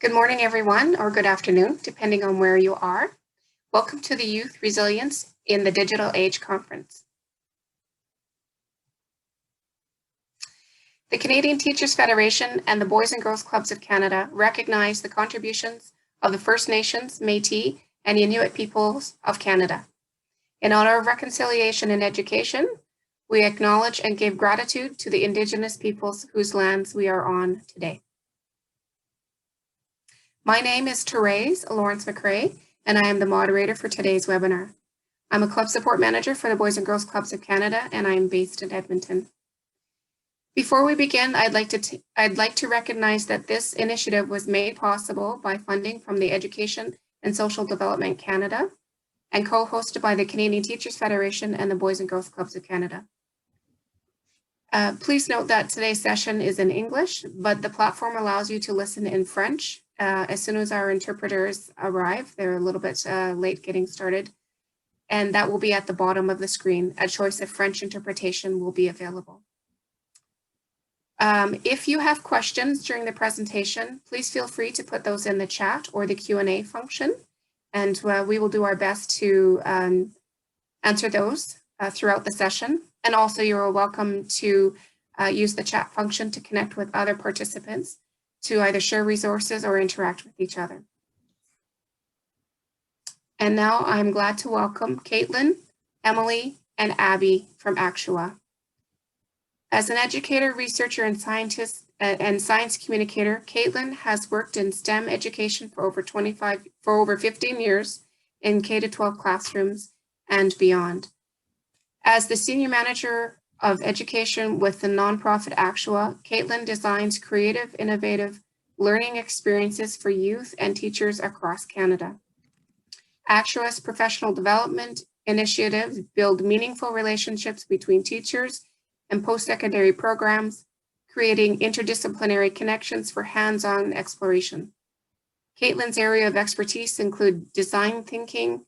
Good morning, everyone, or good afternoon, depending on where you are. Welcome to the Youth Resilience in the Digital Age Conference. The Canadian Teachers Federation and the Boys and Girls Clubs of Canada recognize the contributions of the First Nations, Métis, and Inuit peoples of Canada. In honor of reconciliation and education, we acknowledge and give gratitude to the Indigenous peoples whose lands we are on today. My name is Therese Lawrence McRae, and I am the moderator for today's webinar. I'm a club support manager for the Boys and Girls Clubs of Canada, and I am based in Edmonton. Before we begin, I'd like to recognize that this initiative was made possible by funding from the Education and Social Development Canada and co-hosted by the Canadian Teachers Federation and the Boys and Girls Clubs of Canada. Please note that today's session is in English, but the platform allows you to listen in French as soon as our interpreters arrive. They're a little bit late getting started, and that will be at the bottom of the screen. A choice of French interpretation will be available. If you have questions during the presentation, please feel free to put those in the chat or the Q&A function, and we will do our best to answer those throughout the session. And also you are welcome to use the chat function to connect with other participants to either share resources or interact with each other. And now I'm glad to welcome Caitlin, Emily, and Abby from Actua. As an educator, researcher, and scientist and science communicator, Caitlin has worked in STEM education for over 15 years in K-12 classrooms and beyond. As the senior manager of education with the nonprofit Actua, Caitlin designs creative, innovative learning experiences for youth and teachers across Canada. Actua's professional development initiatives build meaningful relationships between teachers and post-secondary programs, creating interdisciplinary connections for hands-on exploration. Caitlin's area of expertise include design thinking,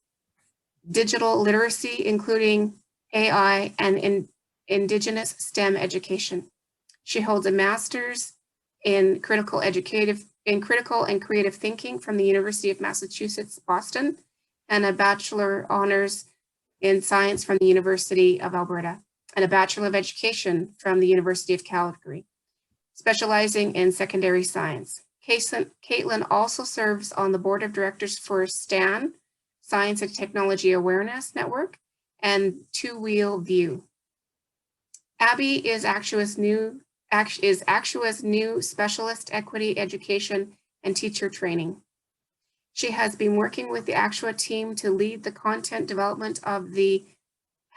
digital literacy, including AI, and Indigenous STEM education. She holds a master's in critical and creative thinking from the University of Massachusetts, Boston, and a bachelor honors in science from the University of Alberta, and a Bachelor of Education from the University of Calgary, specializing in secondary science. Caitlin also serves on the board of directors for STAN, Science and Technology Awareness Network, and Two Wheel View. Abby is Actua's new specialist equity education and teacher training. She has been working with the Actua team to lead the content development of the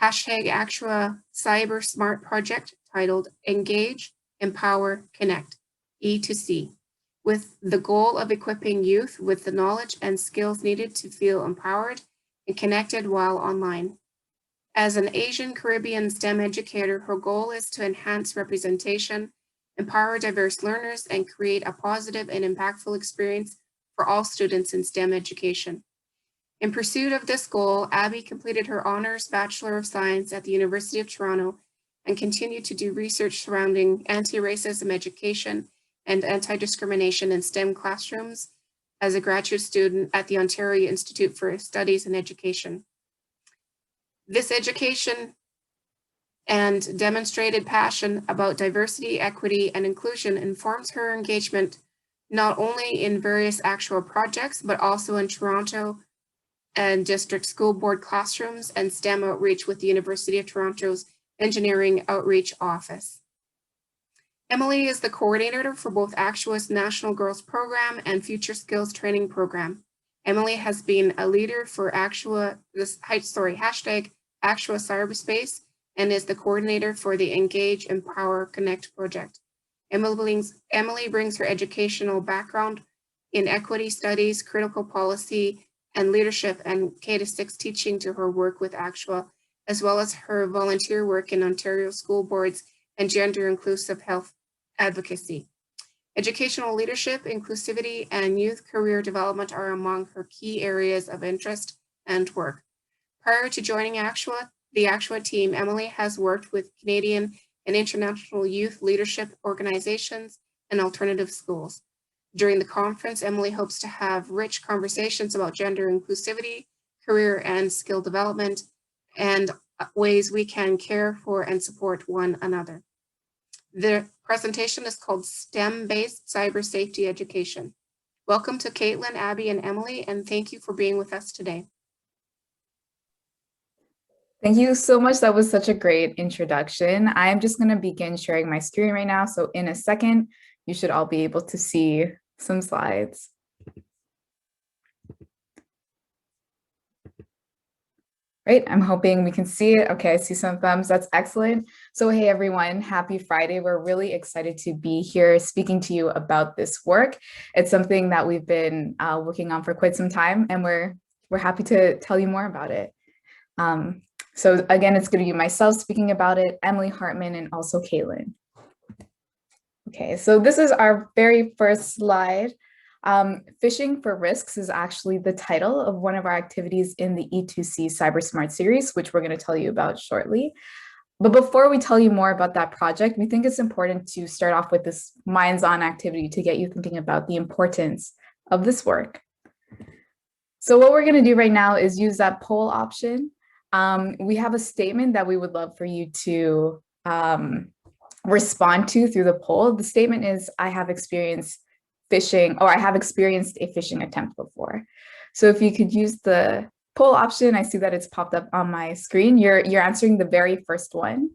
#Actua Cyber Smart project titled Engage, Empower, Connect, E2C, with the goal of equipping youth with the knowledge and skills needed to feel empowered and connected while online. As an Asian Caribbean STEM educator, her goal is to enhance representation, empower diverse learners, and create a positive and impactful experience for all students in STEM education. In pursuit of this goal, Abby completed her honors Bachelor of Science at the University of Toronto and continued to do research surrounding anti-racism education and anti-discrimination in STEM classrooms as a graduate student at the Ontario Institute for Studies in Education. This education and demonstrated passion about diversity, equity, and inclusion informs her engagement not only in various Actua projects, but also in Toronto and district school board classrooms and STEM outreach with the University of Toronto's Engineering Outreach Office. Emily is the coordinator for both Actua's National Girls Program and Future Skills Training Program. Emily has been a leader for #Actua Cyberspace and is the coordinator for the Engage, Empower, Connect project. Emily brings her educational background in equity studies, critical policy, and leadership and K-6 teaching to her work with Actua, as well as her volunteer work in Ontario school boards and gender inclusive health advocacy. Educational leadership, inclusivity, and youth career development are among her key areas of interest and work. Prior to joining the Actua team, Emily has worked with Canadian and international youth leadership organizations and alternative schools. During the conference, Emily hopes to have rich conversations about gender inclusivity, career and skill development, and ways we can care for and support one another. The presentation is called STEM-based Cyber Safety Education. Welcome to Caitlin, Abby, and Emily, and thank you for being with us today. Thank you so much. That was such a great introduction. I'm just going to begin sharing my screen right now. So in a second, you should all be able to see some slides. Right, I'm hoping we can see it. Okay, I see some thumbs. That's excellent. So hey everyone, happy Friday. We're really excited to be here speaking to you about this work. It's something that we've been working on for quite some time, and we're happy to tell you more about it. So again, it's going to be myself speaking about it, Emily Hartman, and also Caitlin. Okay, so this is our very first slide. Phishing for Risks is actually the title of one of our activities in the E2C CyberSmart series, which we're going to tell you about shortly. But before we tell you more about that project, we think it's important to start off with this minds-on activity to get you thinking about the importance of this work. So what we're going to do right now is use that poll option. We have a statement that we would love for you to respond to through the poll. The statement is, I have experienced phishing, or I have experienced a phishing attempt before. So if you could use the poll option, I see that it's popped up on my screen. You're answering the very first one.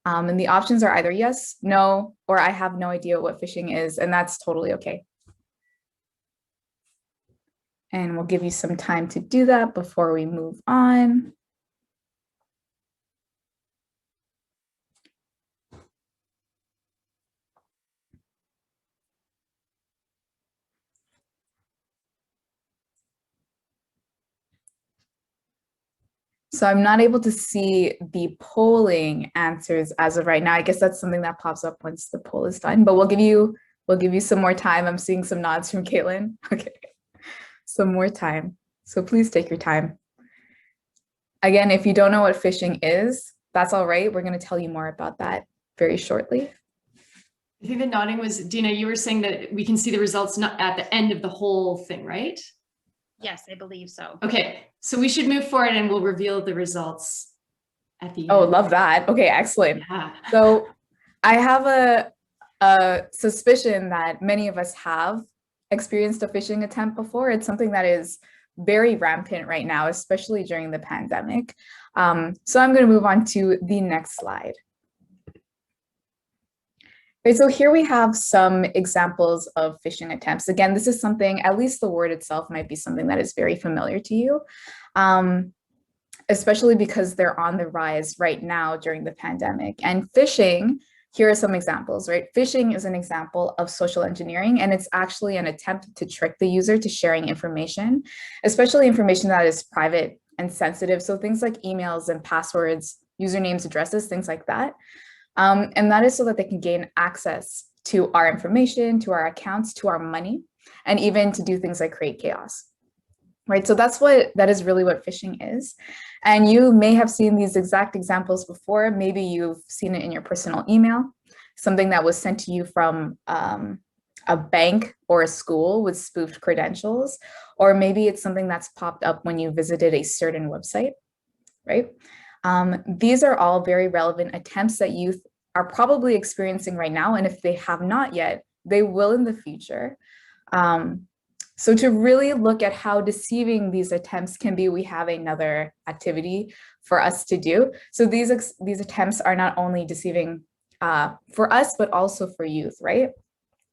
And the options are either yes, no, or I have no idea what phishing is, and that's totally okay. And we'll give you some time to do that before we move on. So I'm not able to see the polling answers as of right now. I guess that's something that pops up once the poll is done, but we'll give you some more time. I'm seeing some nods from Caitlin. Okay, some more time. So please take your time. Again, if you don't know what phishing is, that's all right. We're going to tell you more about that very shortly. I think the nodding was, Dina, you were saying that we can see the results not at the end of the whole thing, right? Yes, I believe so. Okay, so we should move forward and we'll reveal the results at the end. Oh, love that. Okay, excellent. Yeah. So I have a suspicion that many of us have experienced a phishing attempt before. It's something that is very rampant right now, especially during the pandemic. So I'm going to move on to the next slide. Okay, so here we have some examples of phishing attempts. Again, this is something, at least the word itself might be something that is very familiar to you, especially because they're on the rise right now during the pandemic. And phishing, here are some examples, right? Phishing is an example of social engineering, and it's actually an attempt to trick the user to sharing information, especially information that is private and sensitive. So things like emails and passwords, usernames, addresses, things like that. And that is so that they can gain access to our information, to our accounts, to our money, and even to do things like create chaos, right? So that is really what phishing is. And you may have seen these exact examples before. Maybe you've seen it in your personal email, something that was sent to you from a bank or a school with spoofed credentials, or maybe it's something that's popped up when you visited a certain website, right? These are all very relevant attempts that youth are probably experiencing right now. And if they have not yet, they will in the future. So to really look at how deceiving these attempts can be, we have another activity for us to do. So these attempts are not only deceiving for us, but also for youth, right?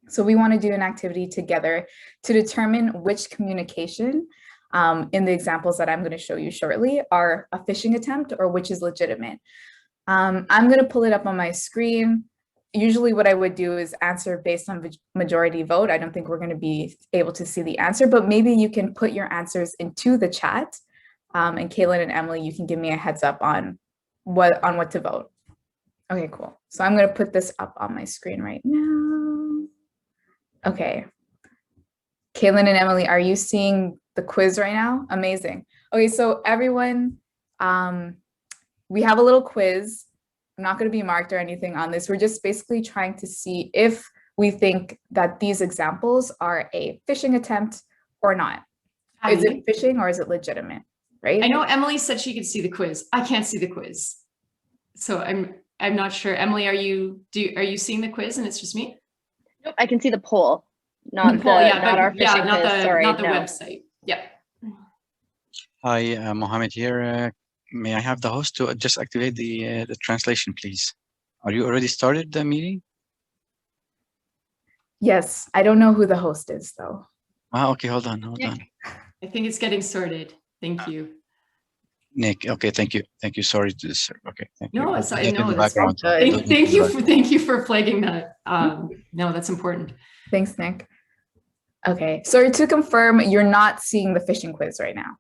So we want to do an activity together to determine which communication in the examples that I'm going to show you shortly are a phishing attempt or which is legitimate. I'm going to pull it up on my screen. Usually what I would do is answer based on majority vote. I don't think we're going to be able to see the answer, but maybe you can put your answers into the chat. And Caitlin and Emily, you can give me a heads up on what to vote. Okay, cool. So I'm going to put this up on my screen right now. Okay. Caitlin and Emily, are you seeing the quiz right now? Amazing. Okay, so everyone, we have a little quiz. I'm not going to be marked or anything on this. We're just basically trying to see if we think that these examples are a phishing attempt or not. Is Abby, it phishing or is it legitimate, right? I know Emily said she could see the quiz. I can't see the quiz. So I'm not sure. Emily, are you seeing the quiz and it's just me? Nope, I can see the poll, not Poll, yeah, not but our yeah, phishing not quiz. the Sorry, not the no. website. Yep. Hi, Mohammed here. May I have the host to just activate the translation, please? Are you already started the meeting? Yes, I don't know who the host is though. Ah, okay, hold on. I think it's getting sorted. Thank you. Nick, okay, thank you. Sorry to this. Okay, thank you. No, I'll it's put that in no, the that's background. good. Thank you for flagging that. No, that's important. Thanks, Nick. Okay, so to confirm, you're not seeing the phishing quiz right now.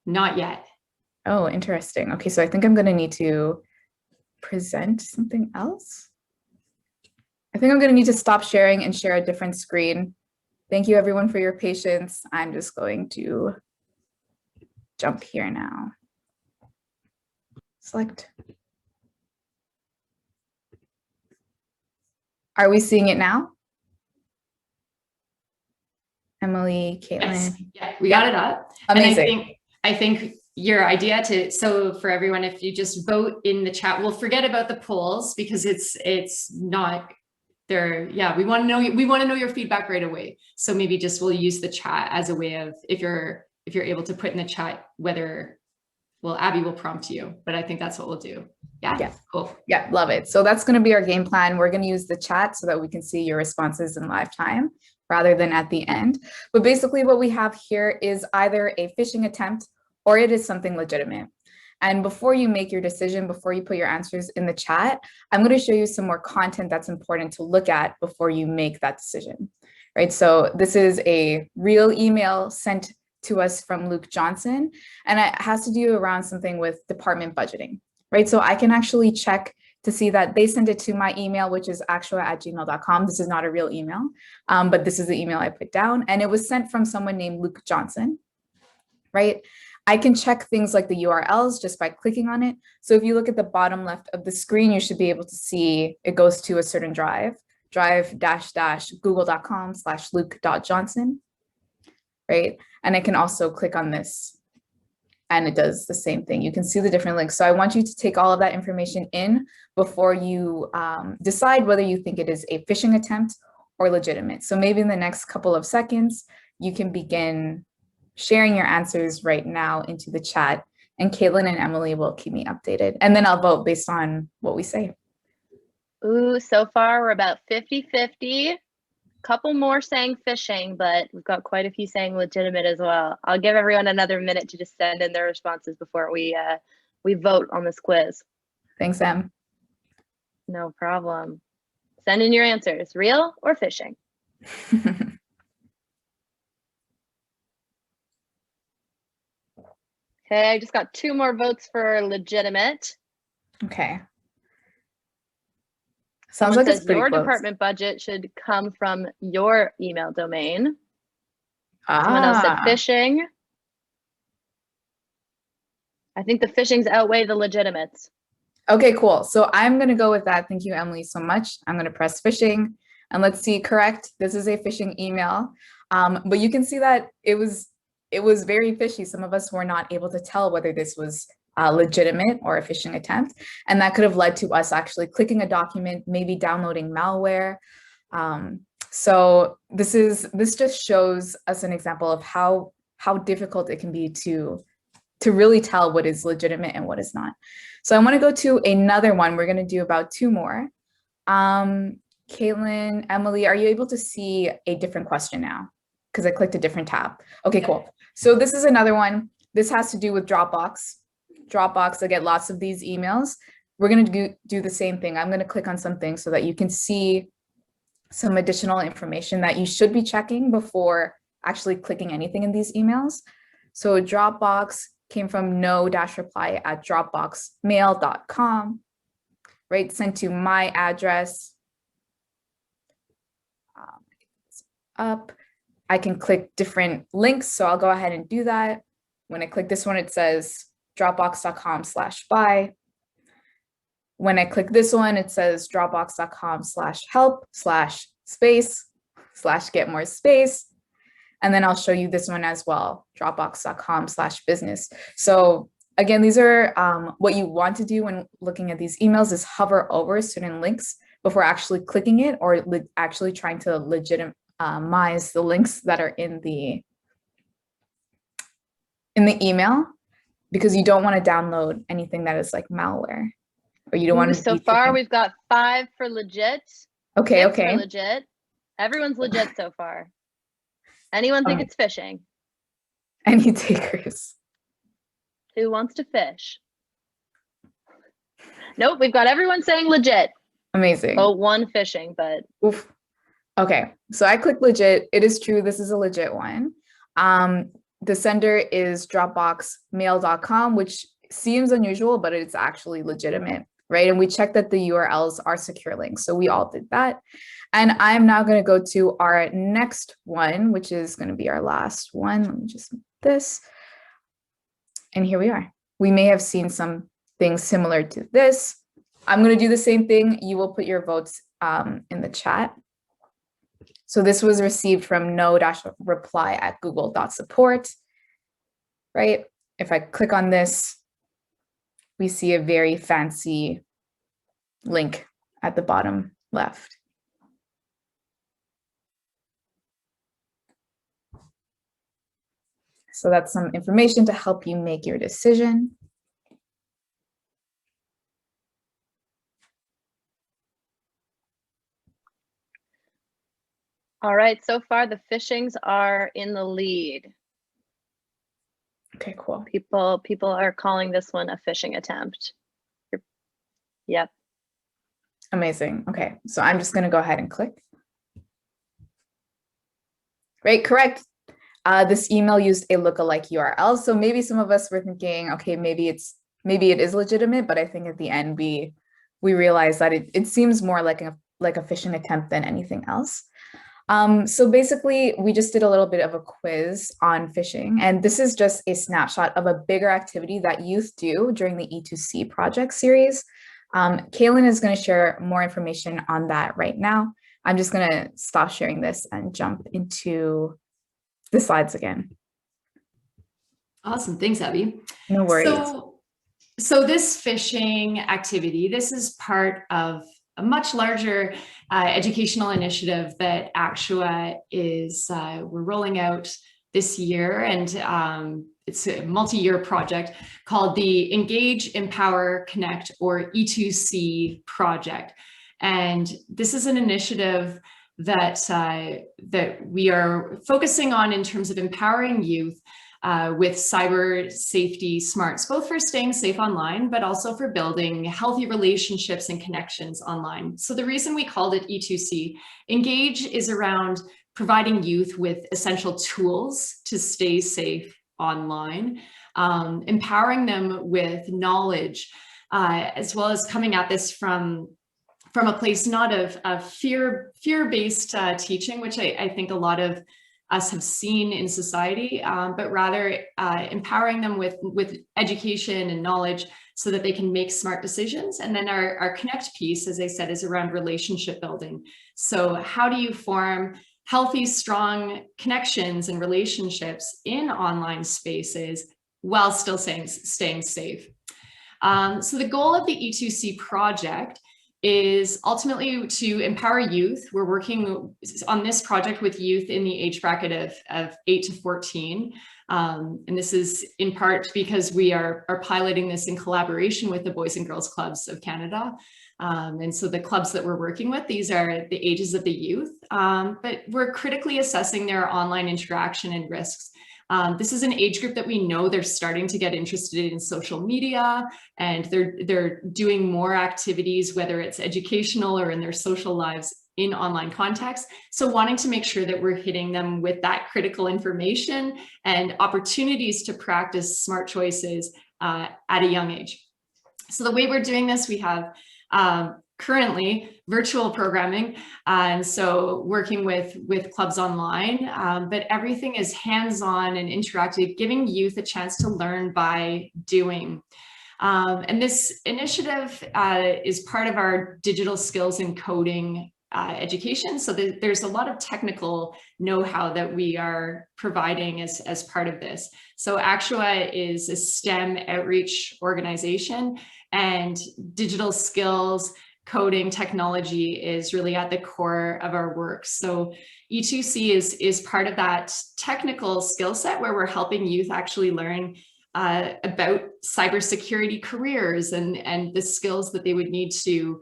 Not yet. Oh, interesting. Okay, so I think I'm going to need to present something else. I think I'm going to need to stop sharing and share a different screen. Thank you everyone for your patience. I'm just going to jump here now. Select. Are we seeing it now? Emily, Caitlin. Yes. Yeah, we got it up. Amazing. And I think your idea so for everyone, if you just vote in the chat, we'll forget about the polls because it's not there. Yeah, we want to know your feedback right away. So maybe just we'll use the chat as a way of if you're able to put in the chat whether, well, Abby will prompt you, but I think that's what we'll do. Yeah. Yeah. Cool. Yeah, love it. So that's going to be our game plan. We're going to use the chat so that we can see your responses in live time rather than at the end. But basically what we have here is either a phishing attempt or it is something legitimate. And before you make your decision, before you put your answers in the chat, I'm going to show you some more content that's important to look at before you make that decision, right? So this is a real email sent to us from Luke Johnson, and it has to do around something with department budgeting, right? So I can actually check to see that they sent it to my email, which is actua@gmail.com. This is not a real email, but this is the email I put down, and it was sent from someone named Luke Johnson, right? I can check things like the URLs just by clicking on it. So if you look at the bottom left of the screen, you should be able to see it goes to a certain drive google.com/luke.johnson, right? And I can also click on this and it does the same thing. You can see the different links. So I want you to take all of that information in before you decide whether you think it is a phishing attempt or legitimate. So maybe in the next couple of seconds, you can begin sharing your answers right now into the chat, and Caitlin and Emily will keep me updated. And then I'll vote based on what we say. Ooh, so far we're about 50-50. Couple more saying phishing, but we've got quite a few saying legitimate as well. I'll give everyone another minute to just send in their responses before we vote on this quiz. Thanks, Em. No problem. Send in your answers, real or phishing. Okay, I just got 2 more votes for legitimate. Okay. Sounds Someone like it's says pretty your close. department budget should come from your email domain. Someone else said phishing. I think the phishings outweigh the legitimates. Okay, cool. So I'm going to go with that. Thank you, Emily, so much. I'm going to press phishing and let's see, correct. This is a phishing email. But you can see that it was very fishy. Some of us were not able to tell whether this was legitimate or a phishing attempt. And that could have led to us actually clicking a document, maybe downloading malware. So this just shows us an example of how difficult it can be to really tell what is legitimate and what is not. So I want to go to another one. We're going to do about 2 more. Caitlin, Emily, are you able to see a different question now? Because I clicked a different tab. Okay, cool. So this is another one. This has to do with Dropbox. Dropbox, I get lots of these emails. We're going to do the same thing. I'm going to click on something so that you can see some additional information that you should be checking before actually clicking anything in these emails. So Dropbox came from no-reply@dropboxmail.com, right? Sent to my address. Up. I can click different links, so I'll go ahead and do that. When I click this one, it says dropbox.com/buy. When I click this one, it says dropbox.com/help/ space / get more space. And then I'll show you this one as well, dropbox.com/business. So again, these are what you want to do when looking at these emails is hover over certain links before actually clicking it or actually trying to legitimize the links that are in the email, because you don't want to download anything that is like malware, or you don't want to. So far, we've got 5 for legit. Okay, 6 okay. for legit. Everyone's legit so far. Anyone think it's phishing? Any takers? Who wants to fish? Nope, we've got everyone saying legit. Amazing. Oh, 1 phishing, but Oof. Okay, so I click legit. It is true. This is a legit one. The sender is dropboxmail.com, which seems unusual, but it's actually legitimate, right? And we checked that the URLs are secure links. So we all did that. And I'm now going to go to our next one, which is going to be our last one. Let me just move this. And here we are. We may have seen some things similar to this. I'm going to do the same thing. You will put your votes in the chat. So this was received from no-reply@google.support, right? If I click on this, we see a very fancy link at the bottom left. So that's some information to help you make your decision. all right, so far the phishings are in the lead. Okay, cool. People are calling this one a phishing attempt. Yep. Amazing. Okay, so I'm just going to go ahead and click. Great, correct. This email used a lookalike URL. So maybe some of us were thinking, okay, maybe it is legitimate, but I think at the end we realized that it seems more like a phishing attempt than anything else. So basically, we just did a little bit of a quiz on phishing, and this is just a snapshot of a bigger activity that youth do during the E2C project series. Kaylin is going to share more information on that right now. I'm just going to stop sharing this and jump into the slides again. Awesome. Thanks, Abby. No worries. So this phishing activity, this is part of a much larger educational initiative that ACTUA is we're rolling out this year, and it's a multi-year project called the Engage, Empower, Connect, or E2C project. And this is an initiative that that we are focusing on in terms of empowering youth with cyber safety smarts, both for staying safe online, but also for building healthy relationships and connections online. So the reason we called it E2C, Engage, is around providing youth with essential tools to stay safe online, empowering them with knowledge, as well as coming at this from a place not of fear-based teaching, which I think a lot of us have seen in society, but rather empowering them with education and knowledge so that they can make smart decisions. And then our Connect piece, as I said, is around relationship building. So how do you form healthy, strong connections and relationships in online spaces while still staying safe? So the goal of the E2C project is ultimately to empower youth. We're working on this project with youth in the age bracket of 8 to 14. And this is in part because we are piloting this in collaboration with the Boys and Girls Clubs of Canada. And so the clubs that we're working with, these are the ages of the youth, but we're critically assessing their online interaction and risks. This is an age group that we know they're starting to get interested in social media, and they're doing more activities, whether it's educational or in their social lives in online context. So wanting to make sure that we're hitting them with that critical information and opportunities to practice smart choices at a young age. So the way we're doing this, we have currently virtual programming, and so working with clubs online, but everything is hands-on and interactive, giving youth a chance to learn by doing. And this initiative is part of our digital skills and coding education. So there's a lot of technical know-how that we are providing as part of this. So Actua is a STEM outreach organization, and digital skills, coding, technology is really at the core of our work. So E2C is part of that technical skill set where we're helping youth actually learn about cybersecurity careers and the skills that they would need to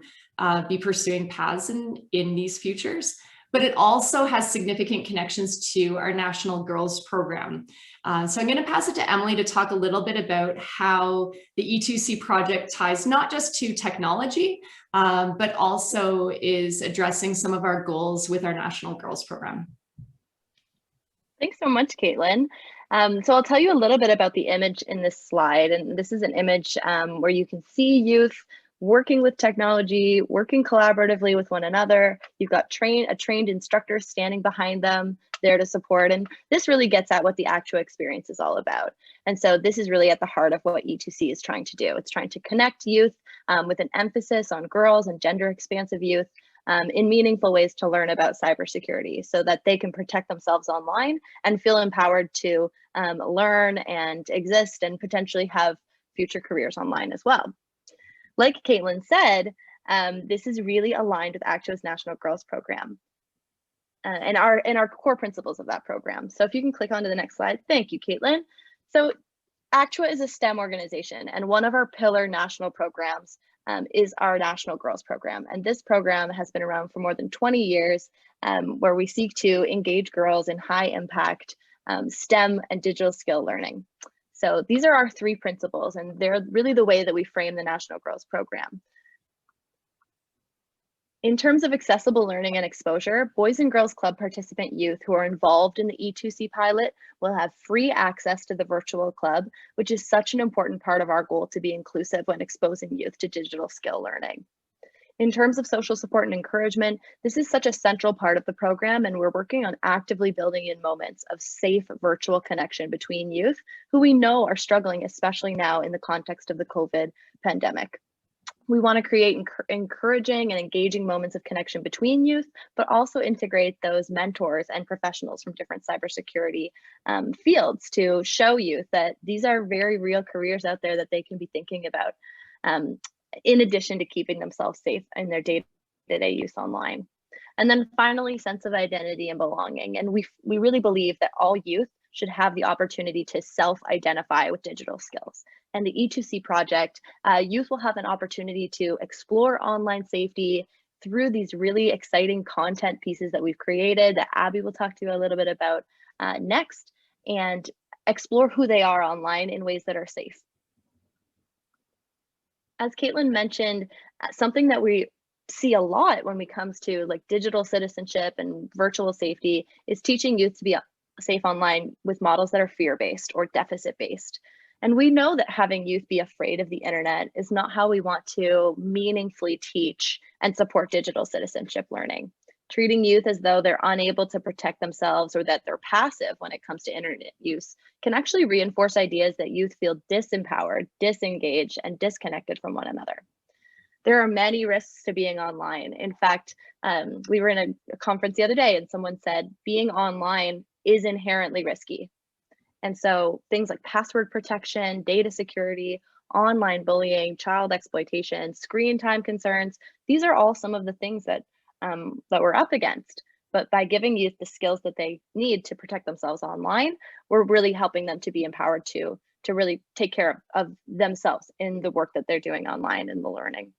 be pursuing paths in these futures. But it also has significant connections to our National Girls Program. So I'm going to pass it to Emily to talk a little bit about how the E2C project ties not just to technology, but also is addressing some of our goals with our National Girls Program. Thanks so much, Caitlin. So I'll tell you a little bit about the image in this slide. And this is an image where you can see youth working with technology, working collaboratively with one another. You've got a trained instructor standing behind them there to support. And this really gets at what the Actua experience is all about. And so this is really at the heart of what E2C is trying to do. It's trying to connect youth with an emphasis on girls and gender expansive youth in meaningful ways to learn about cybersecurity so that they can protect themselves online and feel empowered to learn and exist and potentially have future careers online as well. Like Caitlin said, this is really aligned with Actua's National Girls Program and our core principles of that program. So if you can click onto the next slide. Thank you, Caitlin. So Actua is a STEM organization, and one of our pillar national programs is our National Girls Program. And this program has been around for more than 20 years, where we seek to engage girls in high impact STEM and digital skill learning. So these are our 3 principles, and they're really the way that we frame the National Girls Program. In terms of accessible learning and exposure, Boys and Girls Club participant youth who are involved in the E2C pilot will have free access to the virtual club, which is such an important part of our goal to be inclusive when exposing youth to digital skill learning. In terms of social support and encouragement, this is such a central part of the program, and we're working on actively building in moments of safe virtual connection between youth who we know are struggling, especially now in the context of the COVID pandemic. We want to create encouraging and engaging moments of connection between youth, but also integrate those mentors and professionals from different cybersecurity fields to show youth that these are very real careers out there that they can be thinking about, in addition to keeping themselves safe in their day-to-day use online. And then finally, sense of identity and belonging. And we really believe that all youth should have the opportunity to self-identify with digital skills. And the E2C project, youth will have an opportunity to explore online safety through these really exciting content pieces that we've created that Abby will talk to you a little bit about next, and explore who they are online in ways that are safe. As Caitlin mentioned, something that we see a lot when it comes to like digital citizenship and virtual safety is teaching youth to be safe online with models that are fear-based or deficit-based. And we know that having youth be afraid of the internet is not how we want to meaningfully teach and support digital citizenship learning. Treating youth as though they're unable to protect themselves or that they're passive when it comes to internet use can actually reinforce ideas that youth feel disempowered, disengaged, and disconnected from one another. There are many risks to being online. In fact, we were in a conference the other day and someone said being online is inherently risky. And so things like password protection, data security, online bullying, child exploitation, screen time concerns, these are all some of the things that we're up against. But by giving youth the skills that they need to protect themselves online, we're really helping them to be empowered to really take care of themselves in the work that they're doing online and the learning.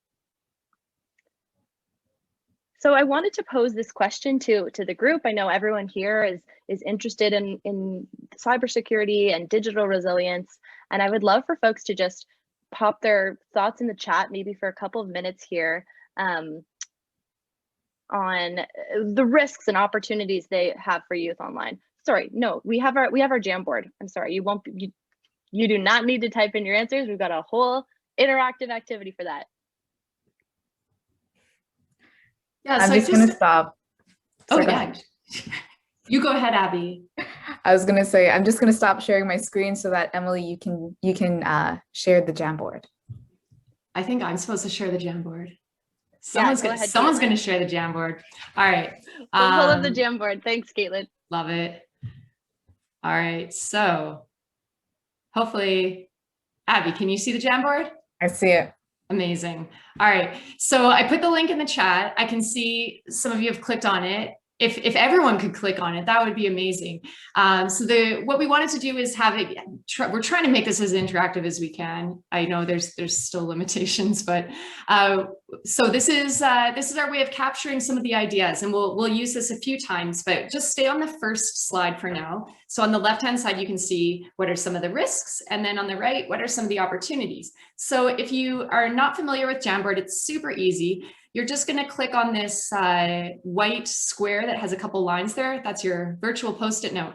So I wanted to pose this question to the group. I know everyone here is interested in cybersecurity and digital resilience, and I would love for folks to just pop their thoughts in the chat, maybe for a couple of minutes here, on the risks and opportunities they have for youth online. Sorry, no, we have our Jamboard. I'm sorry, you do not need to type in your answers. We've got a whole interactive activity for that. Yeah, I'm so just going to stop. Oh, yeah. You go ahead, Abby. I was going to say, I'm just going to stop sharing my screen so that Emily, you can share the Jamboard. I think I'm supposed to share the Jamboard. Someone's go gonna ahead, someone's Caitlin. gonna share the Jamboard. All right. We'll pull up the Um, Jamboard. Thanks, Caitlin. Love it. All right. So hopefully, Abby, can you see the Jamboard? I see it. Amazing. All right. So I put the link in the chat. I can see some of you have clicked on it. If everyone could click on it, that would be amazing. So what we wanted to do is have it, we're trying to make this as interactive as we can. I know there's still limitations, but so this is our way of capturing some of the ideas, and we'll use this a few times, but just stay on the first slide for now. So on the left-hand side, you can see what are some of the risks, and then on the right, what are some of the opportunities. So if you are not familiar with Jamboard, it's super easy. You're just going to click on this white square that has a couple lines there. That's your virtual Post-it note.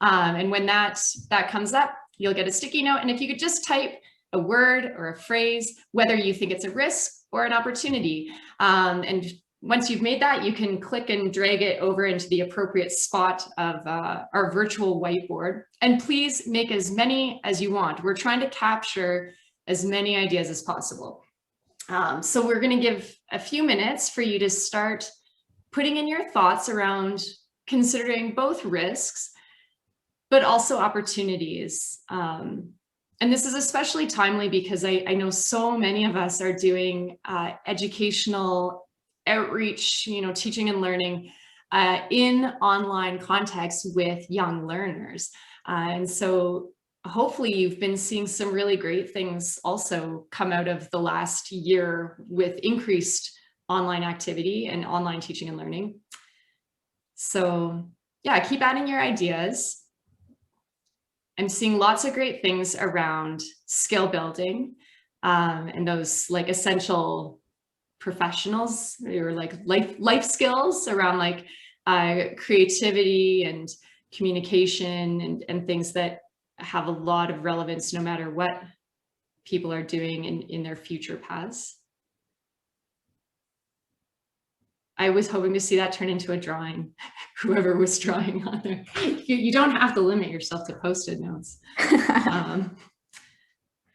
And when that comes up, you'll get a sticky note. And if you could just type a word or a phrase, whether you think it's a risk or an opportunity. And once you've made that, you can click and drag it over into the appropriate spot of our virtual whiteboard. And please make as many as you want. We're trying to capture as many ideas as possible. So we're going to give a few minutes for you to start putting in your thoughts around considering both risks, but also opportunities. And this is especially timely because I know so many of us are doing educational outreach, teaching and learning in online context with young learners. And so hopefully you've been seeing some really great things also come out of the last year with increased online activity and online teaching and learning. So yeah, keep adding your ideas. I'm seeing lots of great things around skill building and those like essential professionals or like life skills around like creativity and communication and things that have a lot of relevance no matter what people are doing in their future paths. I was hoping to see that turn into a drawing, whoever was drawing on there. You don't have to limit yourself to Post-it notes.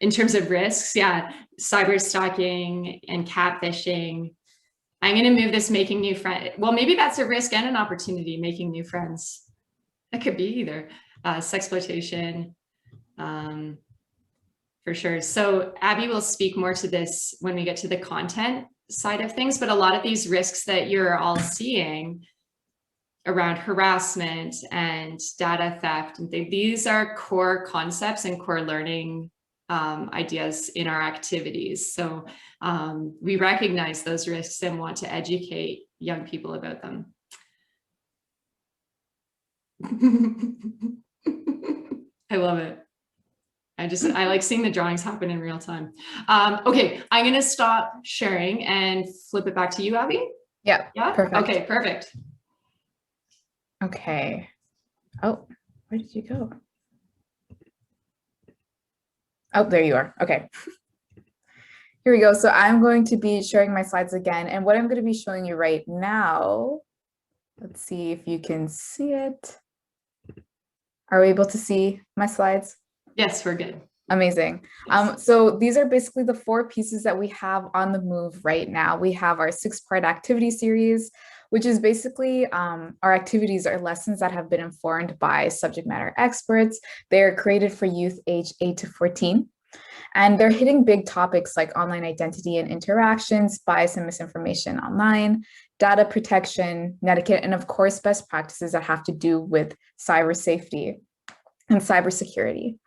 In terms of risks, yeah, cyber stalking and catfishing. I'm going to move this making new friends. Well, maybe that's a risk and an opportunity, making new friends. That could be either. Sexploitation, for sure. So Abby will speak more to this when we get to the content side of things, but a lot of these risks that you're all seeing around harassment and data theft, and these are core concepts and core learning ideas in our activities. So we recognize those risks and want to educate young people about them. I love it. I like seeing the drawings happen in real time. Okay, I'm gonna stop sharing and flip it back to you, Abby. Yeah, Yeah, perfect. Okay, perfect. Okay. Oh, where did you go? Oh, there you are. Okay. Here we go. So I'm going to be sharing my slides again. And what I'm going to be showing you right now, let's see if you can see it. Are we able to see my slides? Yes, we're good. Amazing. So these are basically the 4 pieces that we have on the move right now. We have our 6-part activity series, which is basically our activities are lessons that have been informed by subject matter experts. They're created for youth age 8 to 14. And they're hitting big topics like online identity and interactions, bias and misinformation online, data protection, netiquette, and of course, best practices that have to do with cyber safety and cybersecurity.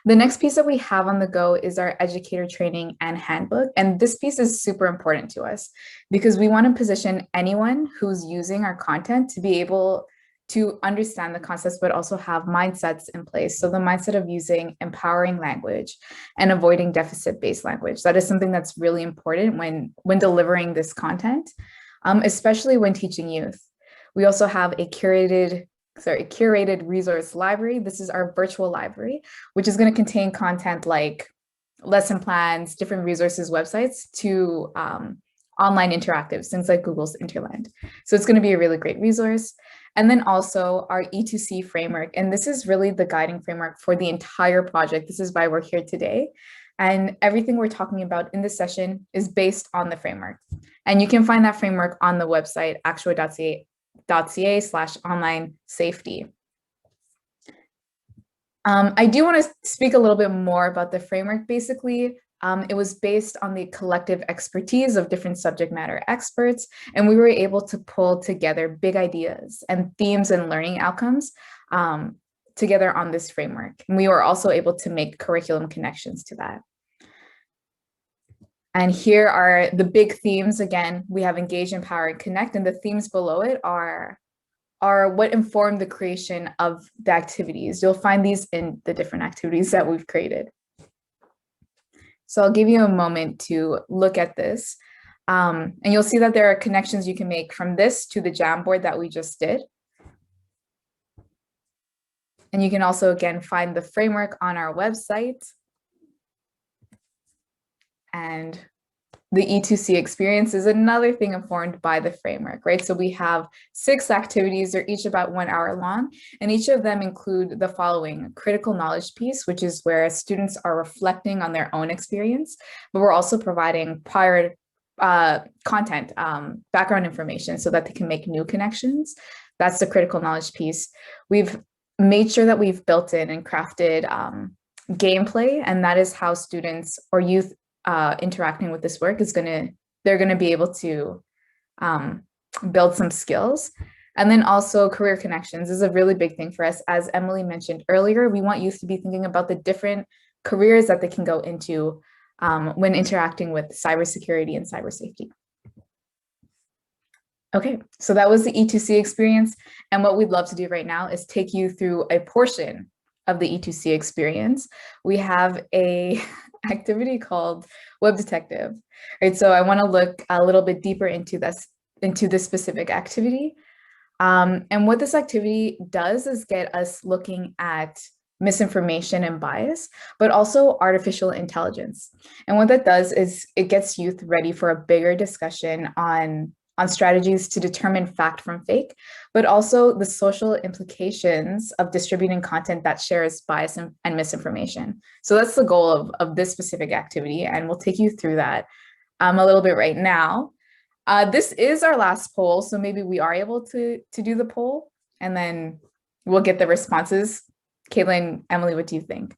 The next piece that we have on the go is our educator training and handbook. And this piece is super important to us because we want to position anyone who's using our content to be able to understand the concepts, but also have mindsets in place. So the mindset of using empowering language and avoiding deficit-based language. That is something that's really important when delivering this content, especially when teaching youth. We also have a curated resource library. This is our virtual library, which is going to contain content like lesson plans, different resources, websites to online interactives, things like Google's Interland. So it's going to be a really great resource. And then also our E2C framework. And this is really the guiding framework for the entire project. This is why we're here today. And everything we're talking about in this session is based on the framework. And you can find that framework on the website actua.ca/online safety. I do want to speak a little bit more about the framework. Basically, it was based on the collective expertise of different subject matter experts, and we were able to pull together big ideas and themes and learning outcomes together on this framework. And we were also able to make curriculum connections to that. And here are the big themes. Again, we have engage, empower, and connect, and the themes below it are what informed the creation of the activities. You'll find these in the different activities that we've created. So I'll give you a moment to look at this. And you'll see that there are connections you can make from this to the Jamboard that we just did. And you can also, again, find the framework on our website. And the E2C experience is another thing informed by the framework, right? So we have 6 activities, they're each about 1 hour long, and each of them include the following: critical knowledge piece, which is where students are reflecting on their own experience, but we're also providing prior content, background information so that they can make new connections. That's the critical knowledge piece. We've made sure that we've built in and crafted gameplay, and that is how students or youth interacting with this work they're gonna be able to build some skills. And then also career connections is a really big thing for us. As Emily mentioned earlier, we want youth to be thinking about the different careers that they can go into when interacting with cybersecurity and cyber safety. Okay, so that was the E2C experience. And what we'd love to do right now is take you through a portion of the E2C experience. We have a activity called Web Detective, right? So I want to look a little bit deeper into this specific activity. And what this activity does is get us looking at misinformation and bias, but also artificial intelligence. And what that does is it gets youth ready for a bigger discussion on strategies to determine fact from fake, but also the social implications of distributing content that shares bias and misinformation. So that's the goal of this specific activity, and we'll take you through that a little bit right now. This is our last poll, so maybe we are able to do the poll, and then we'll get the responses. Caitlin, Emily, what do you think?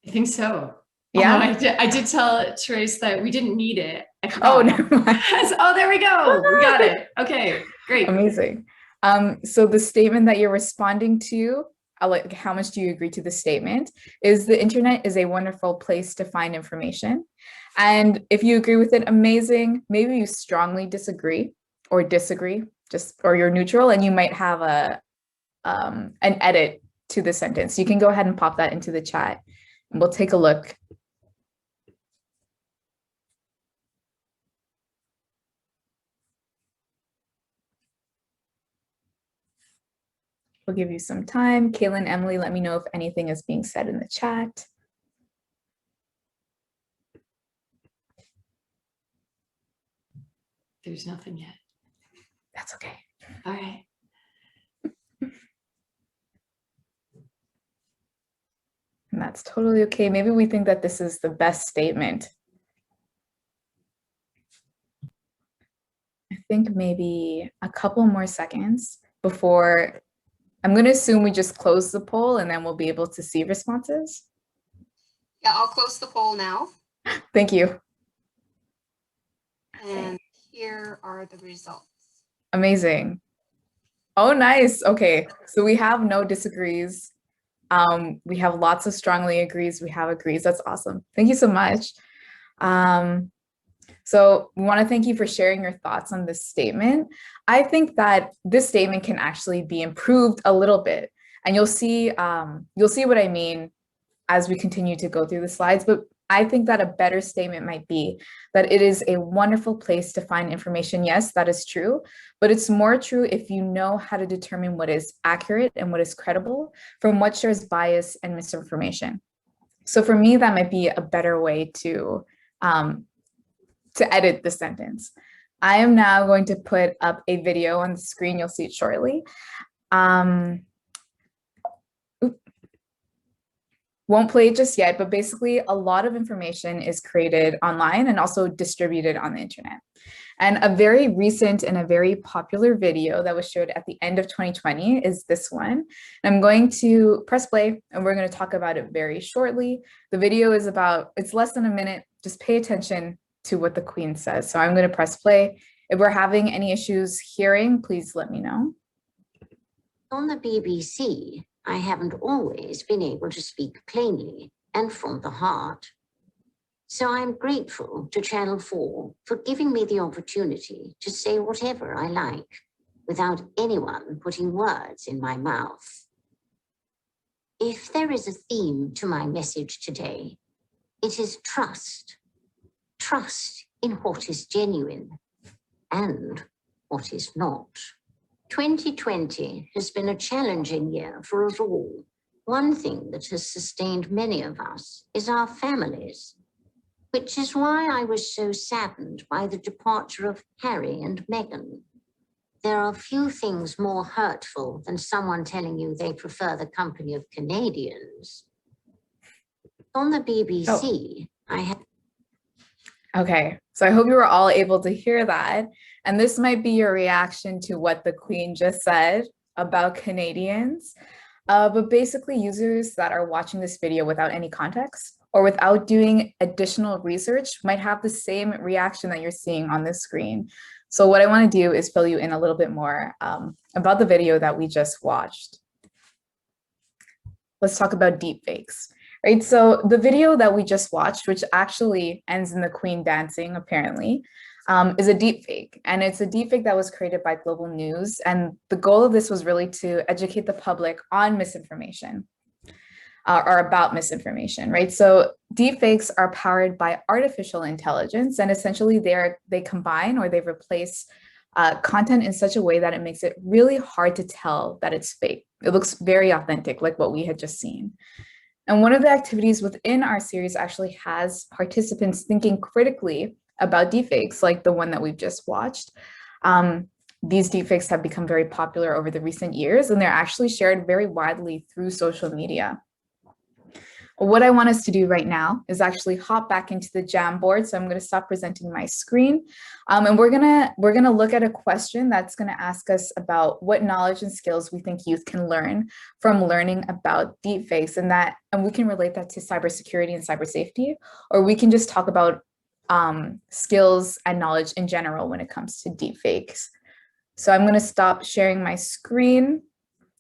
I think so. Yeah, I did tell Therese that we didn't need it. Oh, never mind. Oh, there we go. We got it. Okay, great. Amazing. So the statement that you're responding to, like, how much do you agree to the statement, is the internet is a wonderful place to find information. And if you agree with it, amazing. Maybe you strongly disagree, or you're neutral, and you might have an edit to the sentence. You can go ahead and pop that into the chat, and we'll take a look. We'll give you some time. Caitlin, Emily, let me know if anything is being said in the chat. There's nothing yet. That's okay. All right. And that's totally okay. Maybe we think that this is the best statement. I think maybe a couple more seconds before. I'm going to assume we just close the poll, and then we'll be able to see responses. Yeah, I'll close the poll now. Thank you. And here are the results. Amazing. Oh, nice. Okay, so we have no disagrees. We have lots of strongly agrees. We have agrees. That's awesome. Thank you so much. So we want to thank you for sharing your thoughts on this statement. I think that this statement can actually be improved a little bit, and you'll see what I mean as we continue to go through the slides. But I think that a better statement might be that it is a wonderful place to find information. Yes, that is true, but it's more true if you know how to determine what is accurate and what is credible from what shares bias and misinformation. So for me, that might be a better way to edit the sentence. I am now going to put up a video on the screen. You'll see it shortly. Won't play it just yet, but basically a lot of information is created online and also distributed on the internet. And a very recent and a very popular video that was shared at the end of 2020 is this one. I'm going to press play and we're going to talk about it very shortly. The video is it's less than a minute. Just pay attention to what the Queen says. So I'm going to press play. If we're having any issues hearing, please let me know. On the BBC, I haven't always been able to speak plainly and from the heart. So I'm grateful to Channel 4 for giving me the opportunity to say whatever I like without anyone putting words in my mouth. If there is a theme to my message today, it is trust. Trust in what is genuine and what is not. 2020 has been a challenging year for us all. One thing that has sustained many of us is our families, which is why I was so saddened by the departure of Harry and Meghan. There are few things more hurtful than someone telling you they prefer the company of Canadians. On the BBC, I have... Okay, so I hope you were all able to hear that. And this might be your reaction to what the Queen just said about Canadians. But basically users that are watching this video without any context or without doing additional research might have the same reaction that you're seeing on this screen. So what I want to do is fill you in a little bit more about the video that we just watched. Let's talk about deepfakes. Right, so the video that we just watched, which actually ends in the Queen dancing, apparently, is a deepfake. And it's a deepfake that was created by Global News. And the goal of this was really to educate the public on misinformation or about misinformation, right? So deepfakes are powered by artificial intelligence, and essentially they combine or they replace content in such a way that it makes it really hard to tell that it's fake. It looks very authentic, like what we had just seen. And one of the activities within our series actually has participants thinking critically about deepfakes, like the one that we've just watched. These deepfakes have become very popular over the recent years, and they're actually shared very widely through social media. What I want us to do right now is actually hop back into the Jamboard. So I'm going to stop presenting my screen. And we're gonna look at a question that's going to ask us about what knowledge and skills we think youth can learn from learning about deepfakes, and we can relate that to cybersecurity and cyber safety, or we can just talk about skills and knowledge in general when it comes to deepfakes. So I'm going to stop sharing my screen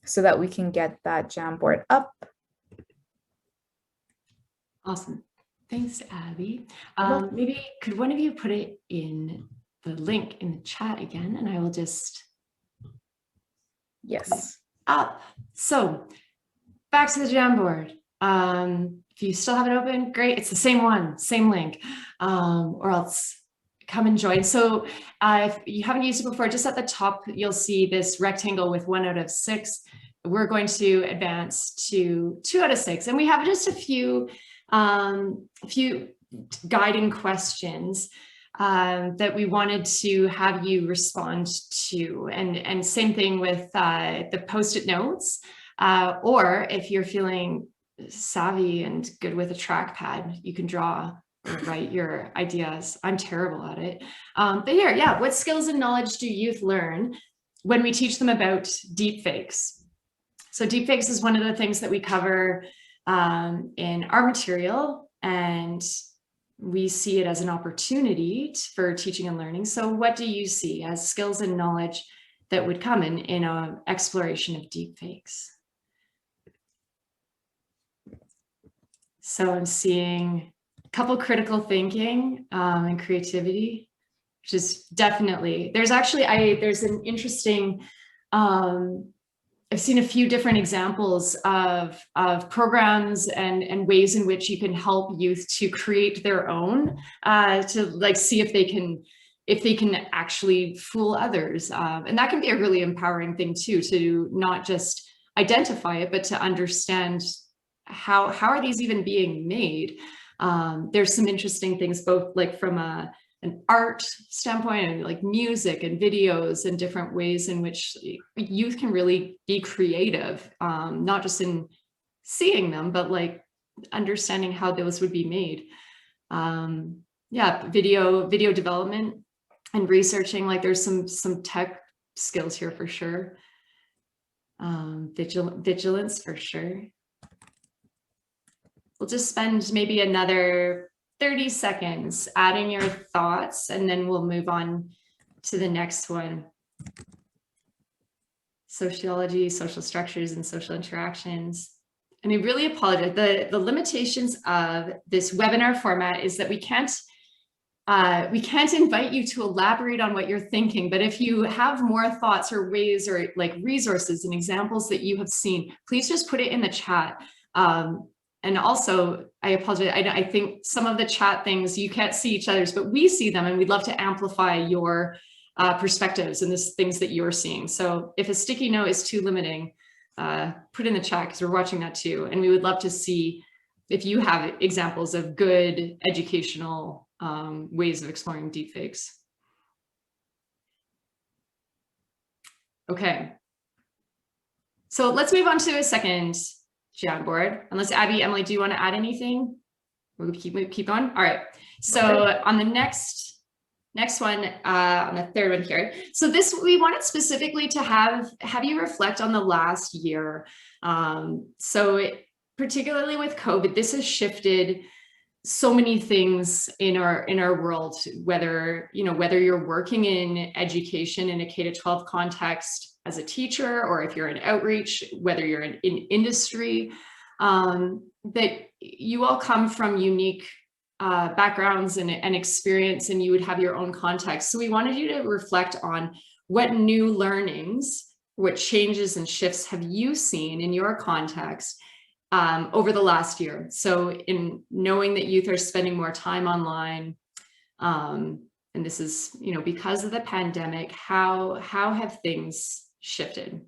so that we can get that Jamboard up. Awesome. Thanks, Abby. Maybe could one of you put it in the link in the chat again, and I will just... Yes. Up. So back to the Jamboard. If you still have it open, great. It's the same one, same link, or else come and join. So if you haven't used it before, just at the top, you'll see this rectangle with 1 out of 6. We're going to advance to 2 out of 6. And we have just a few guiding questions that we wanted to have you respond to, and same thing with the post-it notes, or if you're feeling savvy and good with a trackpad, you can draw or write your ideas. I'm terrible at it, but here, yeah, what skills and knowledge do youth learn when we teach them about deepfakes? So deepfakes is one of the things that we cover in our material, and we see it as an opportunity for teaching and learning. So what do you see as skills and knowledge that would come in an exploration of deepfakes? So I'm seeing a couple critical thinking and creativity, which is definitely, there's an interesting, I've seen a few different examples of programs and ways in which you can help youth to create their own, to like see if they can actually fool others. And that can be a really empowering thing too, to not just identify it, but to understand how are these even being made. There's some interesting things, both like from an art standpoint and like music and videos and different ways in which youth can really be creative, not just in seeing them, but like understanding how those would be made. Yeah, video development and researching, like there's some tech skills here for sure. Vigilance for sure. We'll just spend maybe another 30 seconds adding your thoughts, and then we'll move on to the next one. Sociology, social structures, and social interactions. And I really apologize. The limitations of this webinar format is that we can't invite you to elaborate on what you're thinking, but if you have more thoughts or ways or like resources and examples that you have seen, please just put it in the chat. And also, I apologize, I think some of the chat things, you can't see each other's, but we see them, and we'd love to amplify your perspectives and the things that you're seeing. So if a sticky note is too limiting, put in the chat, because we're watching that too. And we would love to see if you have examples of good educational ways of exploring deepfakes. Okay. So let's move on to a second Jamboard. Unless Abby, Emily, do you want to add anything? We'll keep on. All right. So on the next one, on the third one here. So this, we wanted specifically to have you reflect on the last year. Particularly with COVID, this has shifted so many things in our world, whether you're working in education in a K-12 context as a teacher, or if you're in outreach, whether you're in industry, that you all come from unique backgrounds and experience, and you would have your own context. So we wanted you to reflect on what new learnings, what changes and shifts have you seen in your context over the last year. So in knowing that youth are spending more time online, and this is, because of the pandemic, how have things shifted?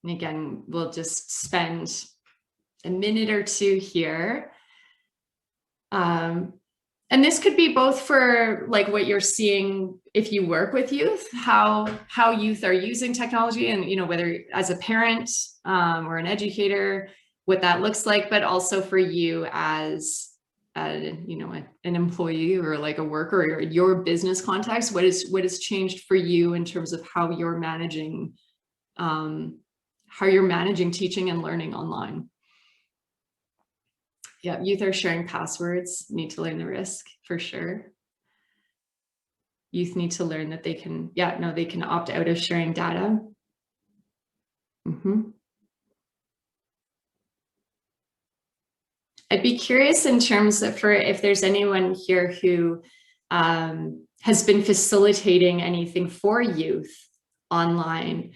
And again, we'll just spend a minute or two here. And this could be both for like what you're seeing if you work with youth, how youth are using technology, and whether as a parent or an educator, what that looks like, but also for you as an employee or like a worker, or your business context, what has changed for you in terms of how you're managing teaching and learning online. Yeah, youth are sharing passwords, need to learn the risk for sure. Youth need to learn that they can opt out of sharing data. I'd be curious in terms of if there's anyone here who has been facilitating anything for youth online,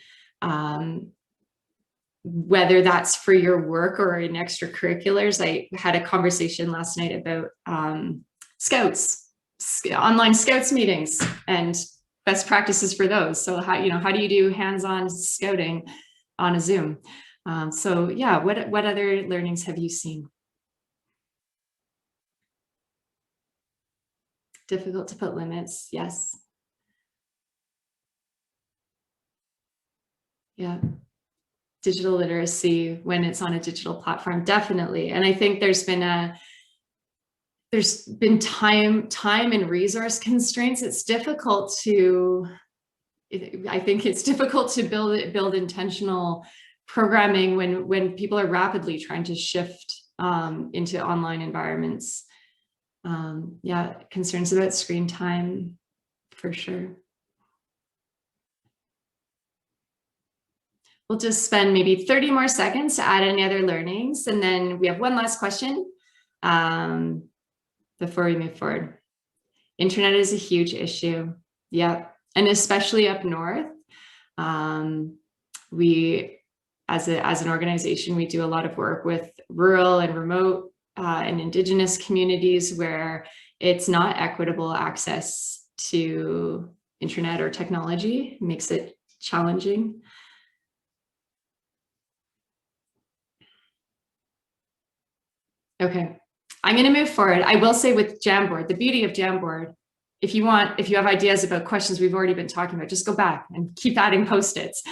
whether that's for your work or in extracurriculars. I had a conversation last night about online scouts meetings and best practices for those. So how do you do hands-on scouting on a Zoom? So yeah, what other learnings have you seen? Difficult to put limits, yes. Yeah. Digital literacy when it's on a digital platform, definitely. And I think there's been time and resource constraints. I think it's difficult to build intentional programming when people are rapidly trying to shift into online environments. Yeah, concerns about screen time for sure. We'll just spend maybe 30 more seconds to add any other learnings. And then we have one last question before we move forward. Internet is a huge issue. Yeah, and especially up north. We, as an organization, we do a lot of work with rural and remote and Indigenous communities where it's not equitable access to internet or technology. It makes it challenging. Okay, I'm going to move forward. I will say with Jamboard, the beauty of Jamboard if you have ideas about questions we've already been talking about, just go back and keep adding post-its.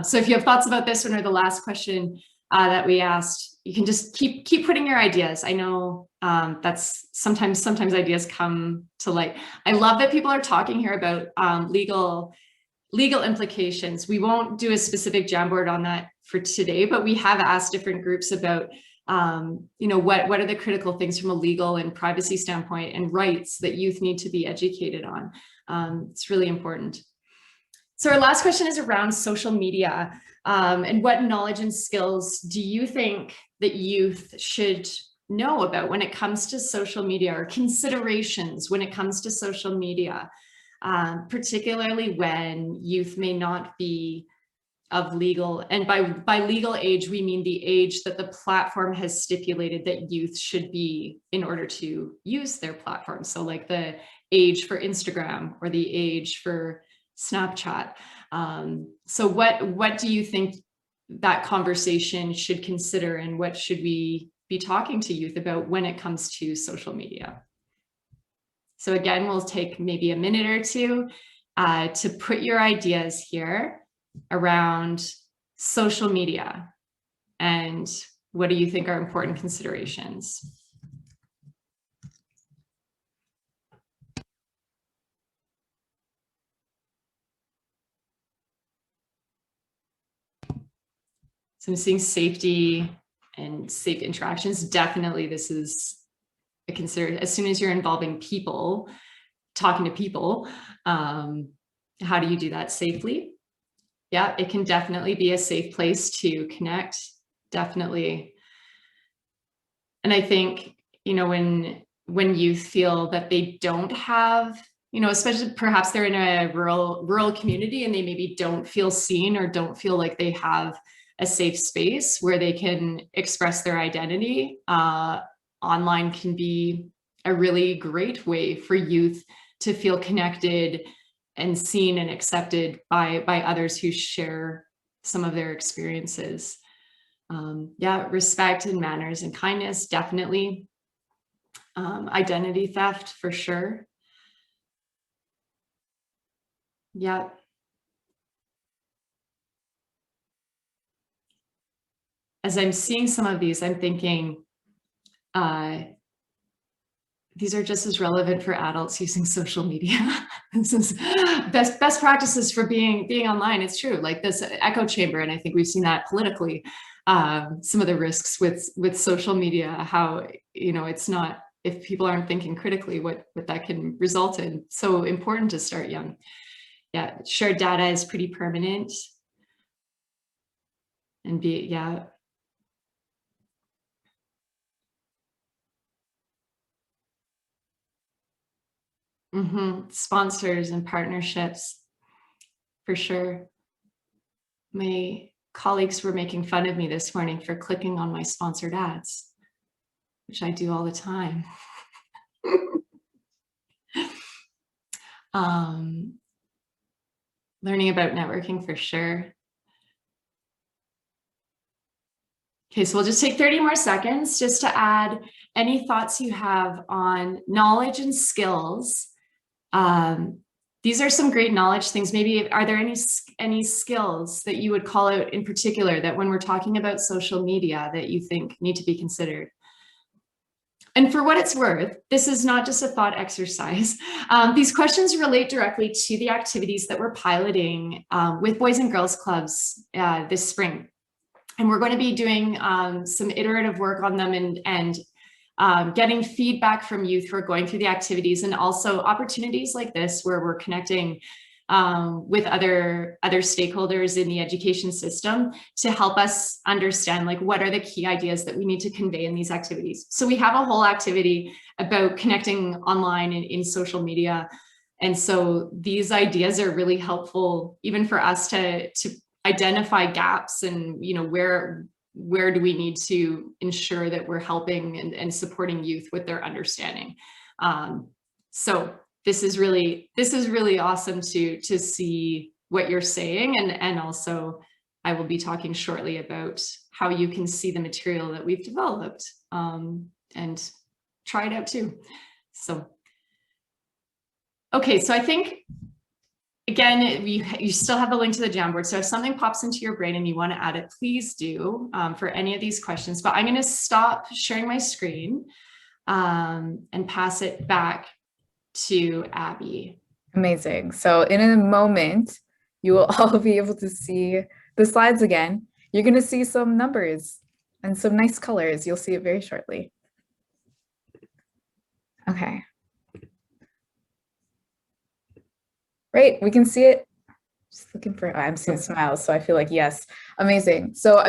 So if you have thoughts about this one or the last question that we asked, you can just keep putting your ideas. I know that's sometimes ideas come to light. I love that people are talking here about legal implications. We won't do a specific Jamboard on that for today, but we have asked different groups about what are the critical things from a legal and privacy standpoint and rights that youth need to be educated on. It's really important. So our last question is around social media, and what knowledge and skills do you think that youth should know about when it comes to social media, or considerations when it comes to social media, particularly when youth may not be of legal, and by legal age, we mean the age that the platform has stipulated that youth should be in order to use their platform. So like the age for Instagram or the age for Snapchat. So what do you think that conversation should consider, and what should we be talking to youth about when it comes to social media? So again, we'll take maybe a minute or two to put your ideas here around social media, and what do you think are important considerations? So I'm seeing safety and safe interactions. Definitely, this is a consider. As soon as you're involving people, talking to people, how do you do that safely? Yeah, it can definitely be a safe place to connect, definitely. And I think, when youth feel that they don't have, especially perhaps they're in a rural community and they maybe don't feel seen or don't feel like they have a safe space where they can express their identity, online can be a really great way for youth to feel connected and seen and accepted by others who share some of their experiences. Yeah, respect and manners and kindness, definitely. Identity theft, for sure. Yeah. As I'm seeing some of these, I'm thinking, these are just as relevant for adults using social media. This is best practices for being online. It's true, like this echo chamber, and I think we've seen that politically. Some of the risks with social media, how it's not, if people aren't thinking critically, what that can result in. So important to start young. Yeah, shared data is pretty permanent, and sponsors and partnerships, for sure. My colleagues were making fun of me this morning for clicking on my sponsored ads, which I do all the time. Learning about networking, for sure. Okay, so we'll just take 30 more seconds just to add any thoughts you have on knowledge and skills. These are some great knowledge things. Maybe are there any skills that you would call out in particular that when we're talking about social media that you think need to be considered? And for what it's worth, this is not just a thought exercise. These questions relate directly to the activities that we're piloting with Boys and Girls Clubs this spring. And we're going to be doing some iterative work on them and getting feedback from youth who are going through the activities, and also opportunities like this where we're connecting with other stakeholders in the education system to help us understand, like, what are the key ideas that we need to convey in these activities. So we have a whole activity about connecting online and in social media. And so these ideas are really helpful even for us to identify gaps and, where do we need to ensure that we're helping and supporting youth with their understanding. So this is really awesome to see what you're saying, and also I will be talking shortly about how you can see the material that we've developed and try it out too. So Okay, so I think, again, you still have the link to the Jamboard. So if something pops into your brain and you want to add it, please do for any of these questions. But I'm going to stop sharing my screen and pass it back to Abby. Amazing. So in a moment, you will all be able to see the slides again. You're going to see some numbers and some nice colors. You'll see it very shortly. Okay. Great, we can see it. Just looking for, oh, I'm seeing smiles, so I feel like yes, amazing. So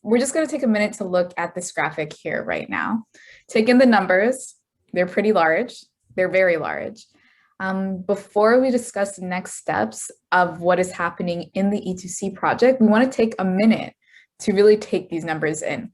we're just gonna take a minute to look at this graphic here right now. Take in the numbers, they're pretty large, they're very large. Before we discuss the next steps of what is happening in the E2C project, we wanna take a minute to really take these numbers in,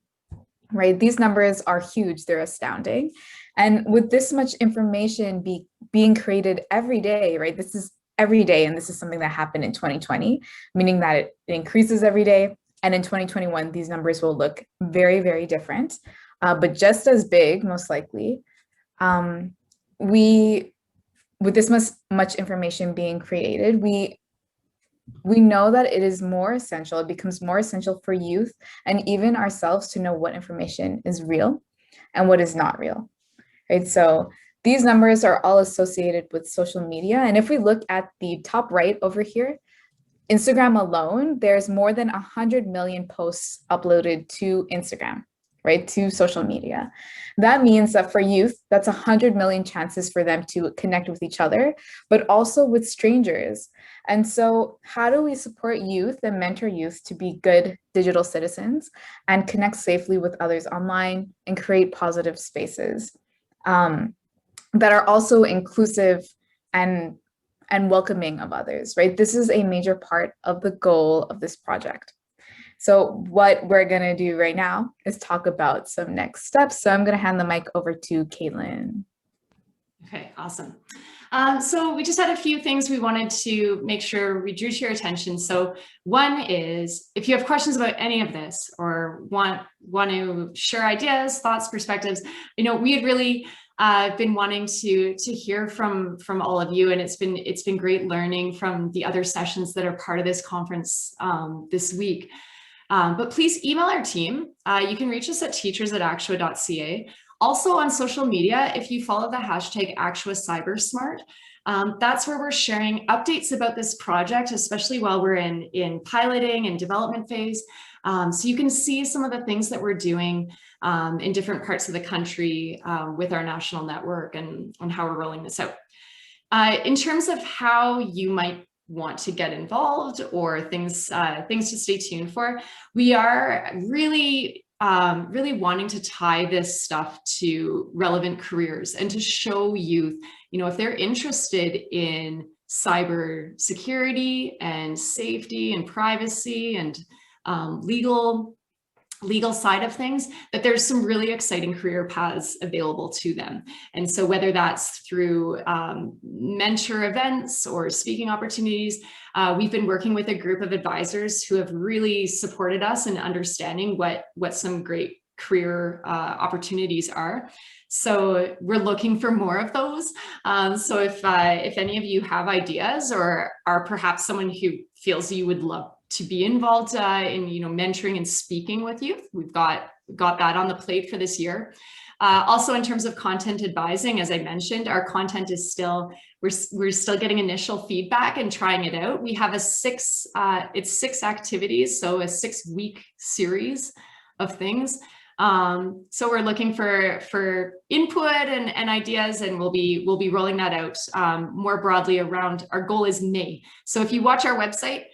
right? These numbers are huge, they're astounding. And with this much information being created every day, right? This is every day, and this is something that happened in 2020, meaning that it increases every day. And in 2021, these numbers will look very, very different, but just as big, most likely. With this much information being created, we know that it is more essential, it becomes more essential for youth and even ourselves to know what information is real and what is not real, right? So these numbers are all associated with social media. And if we look at the top right over here, Instagram alone, there's more than 100 million posts uploaded to Instagram, right, to social media. That means that for youth, that's 100 million chances for them to connect with each other, but also with strangers. And so how do we support youth and mentor youth to be good digital citizens and connect safely with others online and create positive spaces that are also inclusive and welcoming of others, right? This is a major part of the goal of this project. So what we're gonna do right now is talk about some next steps. So I'm gonna hand the mic over to Caitlin. Okay, awesome. So we just had a few things we wanted to make sure we drew to your attention. So one is, if you have questions about any of this or want to share ideas, thoughts, perspectives, we had really been wanting to hear from all of you, and it's been great learning from the other sessions that are part of this conference this week. But please email our team. You can reach us at teachers@actua.ca. Also on social media, if you follow the hashtag #ActuaCyberSmart, that's where we're sharing updates about this project, especially while we're in piloting and development phase. So you can see some of the things that we're doing in different parts of the country with our national network and how we're rolling this out. In terms of how you might want to get involved or things to stay tuned for, we are really wanting to tie this stuff to relevant careers and to show youth, if they're interested in cyber security and safety and privacy and legal side of things, that there's some really exciting career paths available to them. And so whether that's through mentor events or speaking opportunities, we've been working with a group of advisors who have really supported us in understanding what some great career opportunities are. So we're looking for more of those. So if any of you have ideas or are perhaps someone who feels you would love to be involved in mentoring and speaking with youth, we've got that on the plate for this year. Also, in terms of content advising, as I mentioned, our content is still, we're still getting initial feedback and trying it out. We have it's 6 activities, so a 6-week series of things. So we're looking for input and ideas, and we'll be rolling that out more broadly around. Our goal is May. So if you watch our website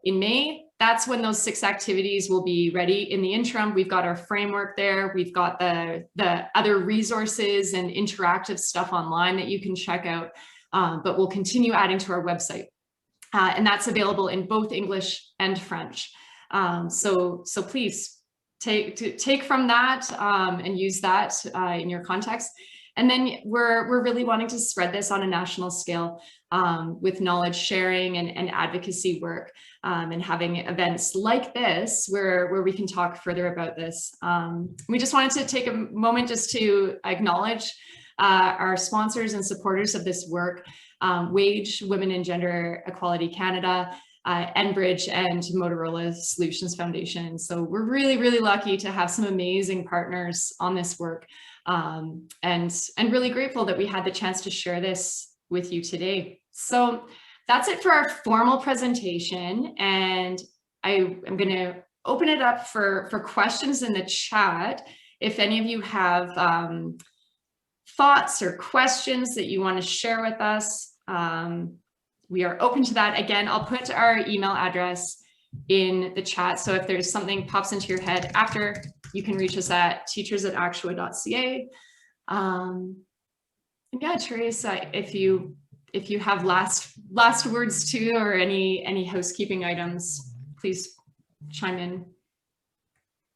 in May, that's when those 6 activities will be ready. In the interim, we've got our framework there. We've got the other resources and interactive stuff online that you can check out, but we'll continue adding to our website. And that's available in both English and French. So please take from that and use that in your context. And then we're really wanting to spread this on a national scale with knowledge sharing and advocacy work, and having events like this where we can talk further about this. We just wanted to take a moment just to acknowledge Our sponsors and supporters of this work, Wage, Women and Gender Equality Canada, Enbridge, and Motorola Solutions Foundation. So we're really, really lucky to have some amazing partners on this work, and really grateful that we had the chance to share this with you today. So that's it for our formal presentation, and I am going to open it up for questions in the chat. If any of you have thoughts or questions that you want to share with us, we are open to that. Again, I'll put our email address in the chat. So if there's something pops into your head after, you can reach us at teachers@actua.ca. And yeah, Teresa, if you have last words too, or any housekeeping items, please chime in.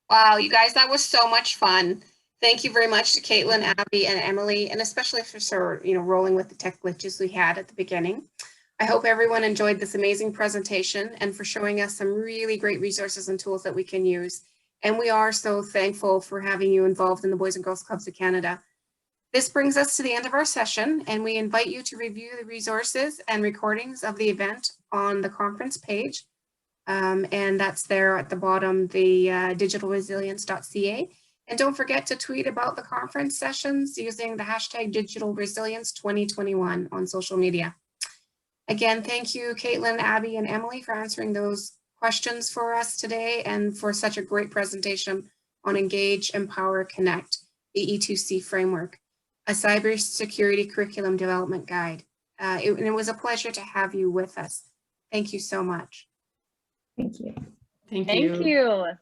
Wow, you guys, that was so much fun. Thank you very much to Caitlin, Abby, and Emily, and especially for rolling with the tech glitches we had at the beginning. I hope everyone enjoyed this amazing presentation and for showing us some really great resources and tools that we can use. And we are so thankful for having you involved in the Boys and Girls Clubs of Canada. This brings us to the end of our session, and we invite you to review the resources and recordings of the event on the conference page. And that's there at the bottom, the digitalresilience.ca. And don't forget to tweet about the conference sessions using the hashtag digitalresilience2021 on social media. Again, thank you, Caitlin, Abby, and Emily for answering those questions for us today and for such a great presentation on Engage, Empower, Connect, the E2C framework, a cybersecurity curriculum development guide. It was a pleasure to have you with us. Thank you so much. Thank you. Thank Thank you.